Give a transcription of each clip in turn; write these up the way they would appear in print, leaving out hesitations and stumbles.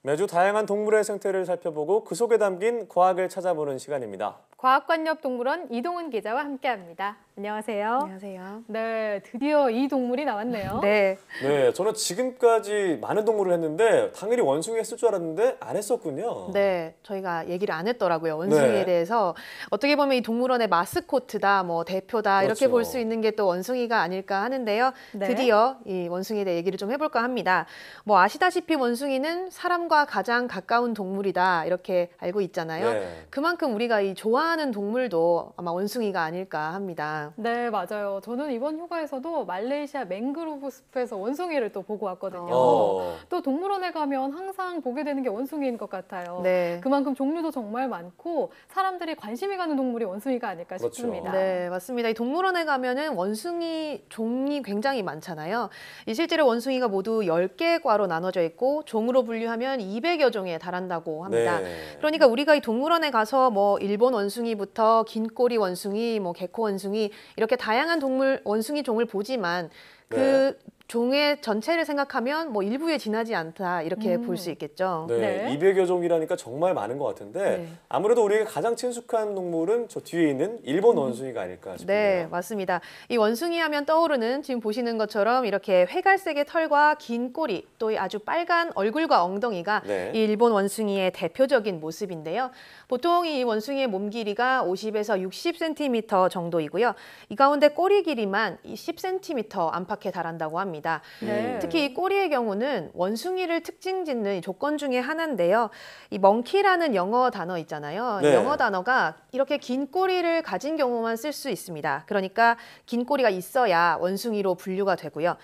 매주 다양한 동물의 생태를 살펴보고 그 속에 담긴 과학을 찾아보는 시간입니다. 과학관엽동물원 이동은 기자와 함께합니다. 안녕하세요. 안녕하세요. 네, 드디어 이 동물이 나왔네요. 네. 네, 저는 지금까지 많은 동물을 했는데 당연히 원숭이 했을 줄 알았는데 안 했었군요. 네, 저희가 얘기를 안 했더라고요. 원숭이에 네. 대해서. 어떻게 보면 이 동물원의 마스코트다, 뭐 대표다 이렇게 그렇죠. 볼 수 있는 게 또 원숭이가 아닐까 하는데요. 네. 드디어 이 원숭이에 대해 얘기를 좀 해볼까 합니다. 뭐 아시다시피 원숭이는 사람과 가장 가까운 동물이다 이렇게 알고 있잖아요. 네. 그만큼 우리가 이 좋아하는 동물도 아마 원숭이가 아닐까 합니다. 네, 맞아요. 저는 이번 휴가에서도 말레이시아 맹그로브 숲에서 원숭이를 또 보고 왔거든요. 또 동물원에 가면 항상 보게 되는 게 원숭이인 것 같아요. 네. 그만큼 종류도 정말 많고 사람들이 관심이 가는 동물이 원숭이가 아닐까 그렇죠. 싶습니다. 네, 맞습니다. 이 동물원에 가면은 원숭이 종이 굉장히 많잖아요. 이 실제로 원숭이가 모두 10개 과로 나눠져 있고 종으로 분류하면 200여 종에 달한다고 합니다. 네. 그러니까 우리가 이 동물원에 가서 뭐 일본 원숭이부터 긴꼬리 원숭이, 뭐 개코 원숭이 이렇게 다양한 동물 원숭이 종을 보지만 그 종의 전체를 생각하면 뭐 일부에 지나지 않다 이렇게 볼 수 있겠죠. 네, 네. 200여 종이라니까 정말 많은 것 같은데 네. 아무래도 우리가 가장 친숙한 동물은 저 뒤에 있는 일본 원숭이가 아닐까 싶네요. 네, 맞습니다. 이 원숭이 하면 떠오르는 지금 보시는 것처럼 이렇게 회갈색의 털과 긴 꼬리, 또 아주 빨간 얼굴과 엉덩이가 네. 이 일본 원숭이의 대표적인 모습인데요. 보통 이 원숭이의 몸 길이가 50에서 60cm 정도이고요. 이 가운데 꼬리 길이만 10cm 안팎에 달한다고 합니다. 네. 특히 이 꼬리의 경우는 원숭이를 특징 짓는 이 조건 중에 하나인데요. 이 멍키라는 영어 단어 있잖아요. 네. 영어 단어가 이렇게 긴 꼬리를 가진 경우만 쓸 수 있습니다. 그러니까 긴 꼬리가 있어야 원숭이로 분류가 되고요.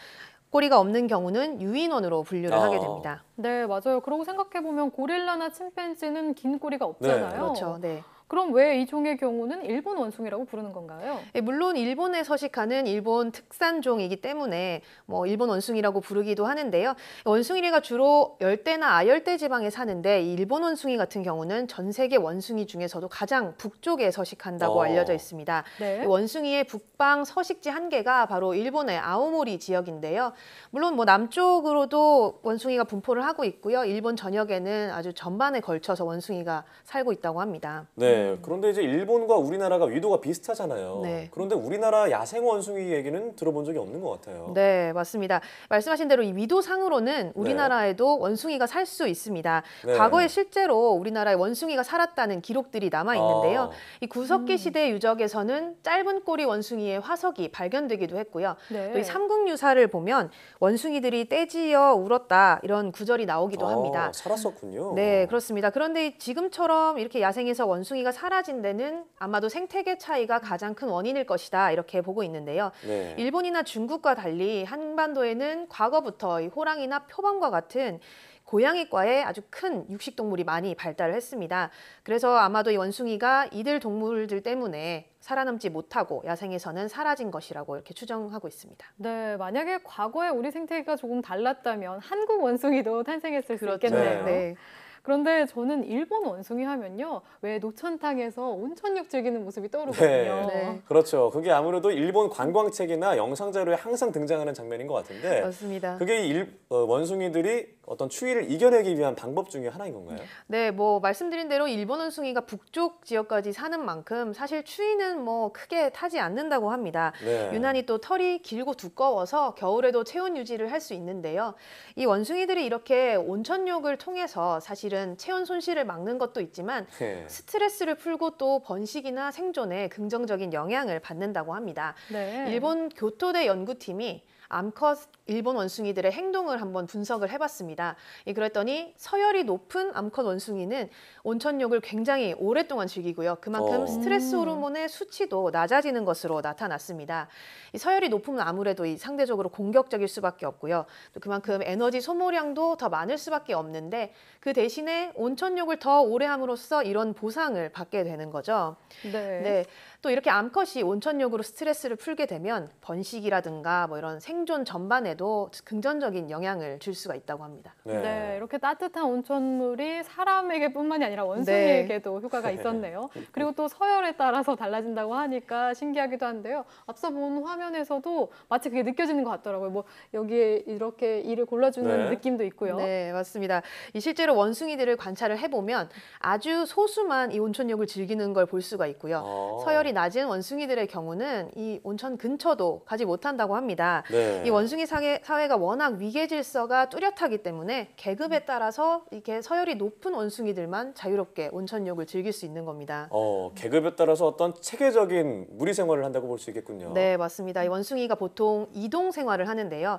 꼬리가 없는 경우는 유인원으로 분류를 하게 됩니다. 네, 맞아요. 그러고 생각해보면 고릴라나 침팬지는 긴 꼬리가 없잖아요. 네. 그렇죠. 네. 그럼 왜 이 종의 경우는 일본 원숭이라고 부르는 건가요? 물론 일본에 서식하는 일본 특산종이기 때문에 뭐 일본 원숭이라고 부르기도 하는데요. 원숭이가 주로 열대나 아열대 지방에 사는데 이 일본 원숭이 같은 경우는 전 세계 원숭이 중에서도 가장 북쪽에 서식한다고 알려져 있습니다. 네. 이 원숭이의 북방 서식지 한 개가 바로 일본의 아오모리 지역인데요. 물론 뭐 남쪽으로도 원숭이가 분포를 하고 있고요. 일본 전역에는 아주 전반에 걸쳐서 원숭이가 살고 있다고 합니다. 네, 그런데 이제 일본과 우리나라가 위도가 비슷하잖아요. 네. 그런데 우리나라 야생 원숭이 얘기는 들어본 적이 없는 것 같아요. 네, 맞습니다. 말씀하신 대로 이 위도상으로는 우리나라에도 원숭이가 살 수 있습니다. 네. 과거에 실제로 우리나라에 원숭이가 살았다는 기록들이 남아 있는데요. 이 구석기 시대 유적에서는 짧은 꼬리 원숭이의 화석이 발견되기도 했고요. 네. 또 이 삼국유사를 보면 원숭이들이 떼지어 울었다 이런 구절이 나오기도 합니다. 살았었군요. 네, 그렇습니다. 그런데 지금처럼 이렇게 야생에서 원숭이가 사라진 데는 아마도 생태계 차이가 가장 큰 원인일 것이다 이렇게 보고 있는데요. 네. 일본이나 중국과 달리 한반도에는 과거부터 이 호랑이나 표범과 같은 고양이과의 아주 큰 육식동물이 많이 발달을 했습니다. 그래서 아마도 이 원숭이가 이들 동물들 때문에 살아남지 못하고 야생에서는 사라진 것이라고 이렇게 추정하고 있습니다. 네, 만약에 과거에 우리 생태계가 조금 달랐다면 한국 원숭이도 탄생했을 수 그렇죠. 있겠네요. 네. 그런데 저는 일본 원숭이 하면요. 왜 노천탕에서 온천浴 즐기는 모습이 떠오르거든요. 네. 그렇죠. 그게 아무래도 일본 관광책이나 영상 자료에 항상 등장하는 장면인 것 같은데 맞습니다. 그게 원숭이들이 어떤 추위를 이겨내기 위한 방법 중에 하나인 건가요? 네, 뭐 말씀드린 대로 일본 원숭이가 북쪽 지역까지 사는 만큼 사실 추위는 뭐 크게 타지 않는다고 합니다. 네. 유난히 또 털이 길고 두꺼워서 겨울에도 체온 유지를 할 수 있는데요. 이 원숭이들이 이렇게 온천욕을 통해서 사실은 체온 손실을 막는 것도 있지만 네. 스트레스를 풀고 또 번식이나 생존에 긍정적인 영향을 받는다고 합니다. 네. 일본 교토대 연구팀이 암컷 일본 원숭이들의 행동을 한번 분석을 해봤습니다. 그랬더니 서열이 높은 암컷 원숭이는 온천욕을 굉장히 오랫동안 즐기고요. 그만큼 스트레스 호르몬의 수치도 낮아지는 것으로 나타났습니다. 이 서열이 높으면 아무래도 상대적으로 공격적일 수밖에 없고요. 또 그만큼 에너지 소모량도 더 많을 수밖에 없는데 그 대신에 온천욕을 더 오래 함으로써 이런 보상을 받게 되는 거죠. 네. 네. 또 이렇게 암컷이 온천욕으로 스트레스를 풀게 되면 번식이라든가 뭐 이런 생존 전반에도 긍정적인 영향을 줄 수가 있다고 합니다. 네, 이렇게 따뜻한 온천물이 사람에게뿐만이 아니라 원숭이에게도 효과가 있었네요. 그리고 또 서열에 따라서 달라진다고 하니까 신기하기도 한데요. 앞서 본 화면에서도 마치 그게 느껴지는 것 같더라고요. 뭐 여기에 이렇게 이를 골라주는 느낌도 있고요. 네, 맞습니다. 이 실제로 원숭이들을 관찰을 해보면 아주 소수만 이 온천욕을 즐기는 걸 볼 수가 있고요. 서열이 낮은 원숭이들의 경우는 이 온천 근처도 가지 못한다고 합니다. 이 원숭이 사회가 워낙 위계 질서가 뚜렷하기 때문에 계급에 따라서 이렇게 서열이 높은 원숭이들만 자유롭게 온천욕을 즐길 수 있는 겁니다. 계급에 따라서 어떤 체계적인 무리 생활을 한다고 볼 수 있겠군요. 네, 맞습니다. 이 원숭이가 보통 이동 생활을 하는데요.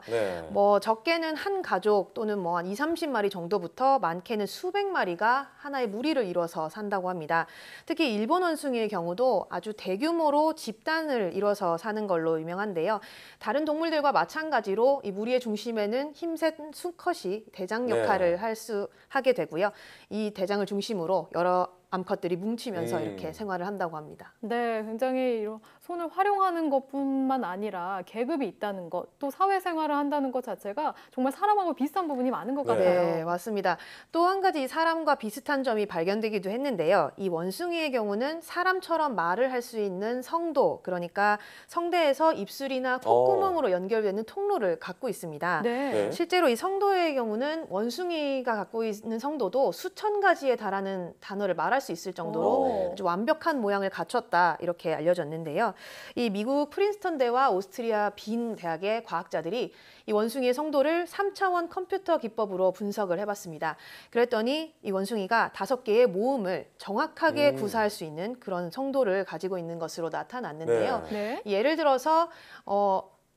뭐 적게는 한 가족 또는 뭐 한 20-30마리 정도부터 많게는 수백 마리가 하나의 무리를 이뤄서 산다고 합니다. 특히 일본 원숭이의 경우도 아주 대규모로 집단을 이뤄서 사는 걸로 유명한데요. 다른 동물들과 마찬가지로 이 무리의 중심에는 힘센 수컷이 대장 역할을 하게 되고요. 이 대장을 중심으로 여러 암컷들이 뭉치면서 이렇게 생활을 한다고 합니다. 네, 굉장히 이런 손을 활용하는 것뿐만 아니라 계급이 있다는 것, 또 사회생활을 한다는 것 자체가 정말 사람하고 비슷한 부분이 많은 것 같아요. 네, 맞습니다. 또 한 가지 사람과 비슷한 점이 발견되기도 했는데요. 이 원숭이의 경우는 사람처럼 말을 할 수 있는 성도, 그러니까 성대에서 입술이나 콧구멍으로 연결되는 통로를 갖고 있습니다. 실제로 이 성도의 경우는 원숭이가 갖고 있는 성도도 수천 가지에 달하는 단어를 말할 수 있을 정도로 아주 완벽한 모양을 갖췄다 이렇게 알려졌는데요. 이 미국 프린스턴대와 오스트리아 빈 대학의 과학자들이 이 원숭이의 성도를 3차원 컴퓨터 기법으로 분석을 해봤습니다. 그랬더니 이 원숭이가 5개의 모음을 정확하게 구사할 수 있는 그런 성도를 가지고 있는 것으로 나타났는데요. 예를 들어서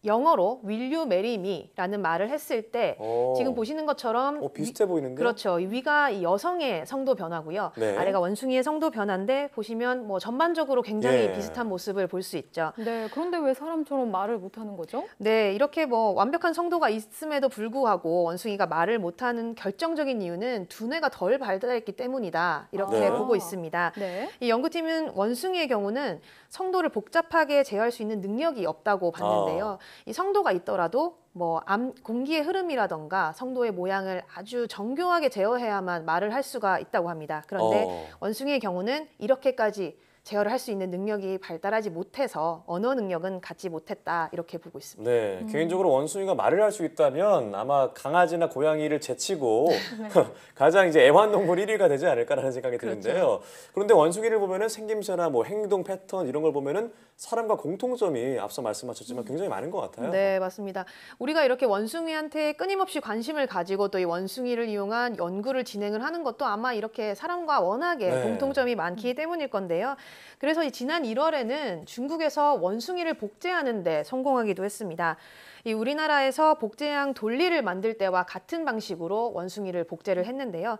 영어로 Will you marry me?라는 말을 했을 때 지금 보시는 것처럼 비슷해 보이는데? 그렇죠. 위가 이 여성의 성도 변화고요. 아래가 원숭이의 성도 변화인데 보시면 뭐 전반적으로 굉장히 비슷한 모습을 볼 수 있죠. 네, 그런데 왜 사람처럼 말을 못하는 거죠? 네, 이렇게 뭐 완벽한 성도가 있음에도 불구하고 원숭이가 말을 못하는 결정적인 이유는 두뇌가 덜 발달했기 때문이다 이렇게 보고 있습니다. 이 연구팀은 원숭이의 경우는 성도를 복잡하게 제어할 수 있는 능력이 없다고 봤는데요. 이 성도가 있더라도 뭐 공기의 흐름이라던가 성도의 모양을 아주 정교하게 제어해야만 말을 할 수가 있다고 합니다. 그런데 원숭이의 경우는 이렇게까지 제어를 할 수 있는 능력이 발달하지 못해서 언어 능력은 갖지 못했다 이렇게 보고 있습니다. 네, 개인적으로 원숭이가 말을 할 수 있다면 아마 강아지나 고양이를 제치고 가장 이제 애완동물 1위가 되지 않을까라는 생각이 드는데요. 그런데 원숭이를 보면은 생김새나 뭐 행동 패턴 이런 걸 보면은 사람과 공통점이 앞서 말씀하셨지만 굉장히 많은 것 같아요. 네, 맞습니다. 우리가 이렇게 원숭이한테 끊임없이 관심을 가지고 또 이 원숭이를 이용한 연구를 진행을 하는 것도 아마 이렇게 사람과 워낙에 공통점이 많기 때문일 건데요. 그래서 지난 1월에는 중국에서 원숭이를 복제하는 데 성공하기도 했습니다. 이 우리나라에서 복제양 돌리를 만들 때와 같은 방식으로 원숭이를 복제를 했는데요.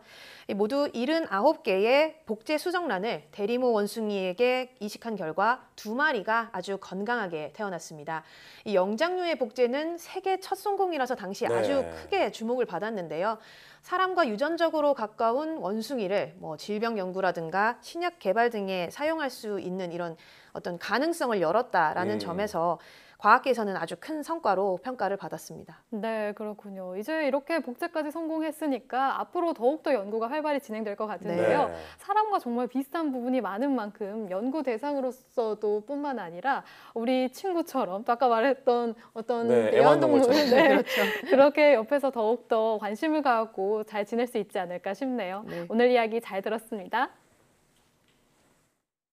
모두 79개의 복제 수정란을 대리모 원숭이에게 이식한 결과 2마리가 아주 건강하게 태어났습니다. 이 영장류의 복제는 세계 첫 성공이라서 당시 아주 크게 주목을 받았는데요. 사람과 유전적으로 가까운 원숭이를 뭐 질병 연구라든가 신약 개발 등에 사용할 수 있는 이런 어떤 가능성을 열었다라는 점에서 과학계에서는 아주 큰 성과로 평가를 받았습니다. 네, 그렇군요. 이제 이렇게 복제까지 성공했으니까 앞으로 더욱더 연구가 활발히 진행될 것 같은데요. 사람과 정말 비슷한 부분이 많은 만큼 연구 대상으로서도 뿐만 아니라 우리 친구처럼 또 아까 말했던 어떤 애완동물 그렇죠. 그렇게 옆에서 더욱더 관심을 갖고 잘 지낼 수 있지 않을까 싶네요. 오늘 이야기 잘 들었습니다.